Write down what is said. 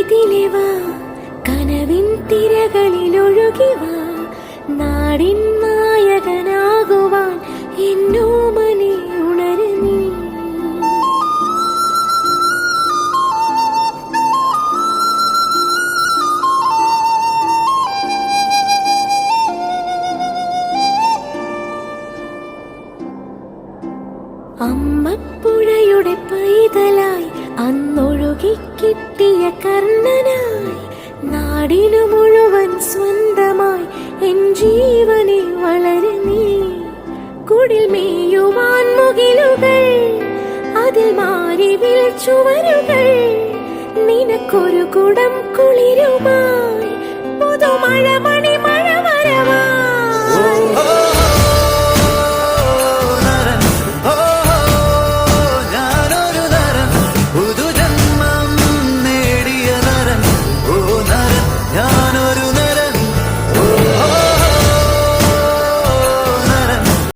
ഇതിലെ വാ, കനവിൻ തിരകളിലൊഴുകി വാ, നാടിൻ നായകനാകുവാൻ എന്നോമനെ ഉണര് നീ. അമ്മപ്പുഴയുടെ പൈതലായി അന്നൊഴുകി കിട്ടിയ കർണനായി, നാടിനു മുഴുവൻ സ്വന്തമായി എൻ ജീവനെ വളര് നീ. കുടിൽ മേയുവാൻ മുകിലുകൾ, അതിൽ മാറിവിൽ ചുവരുകൾ, നിനക്കൊരു കുടം കുളിരുമായി പുതുമഴ മണിമഴ വരവായി. ഞാനൊരു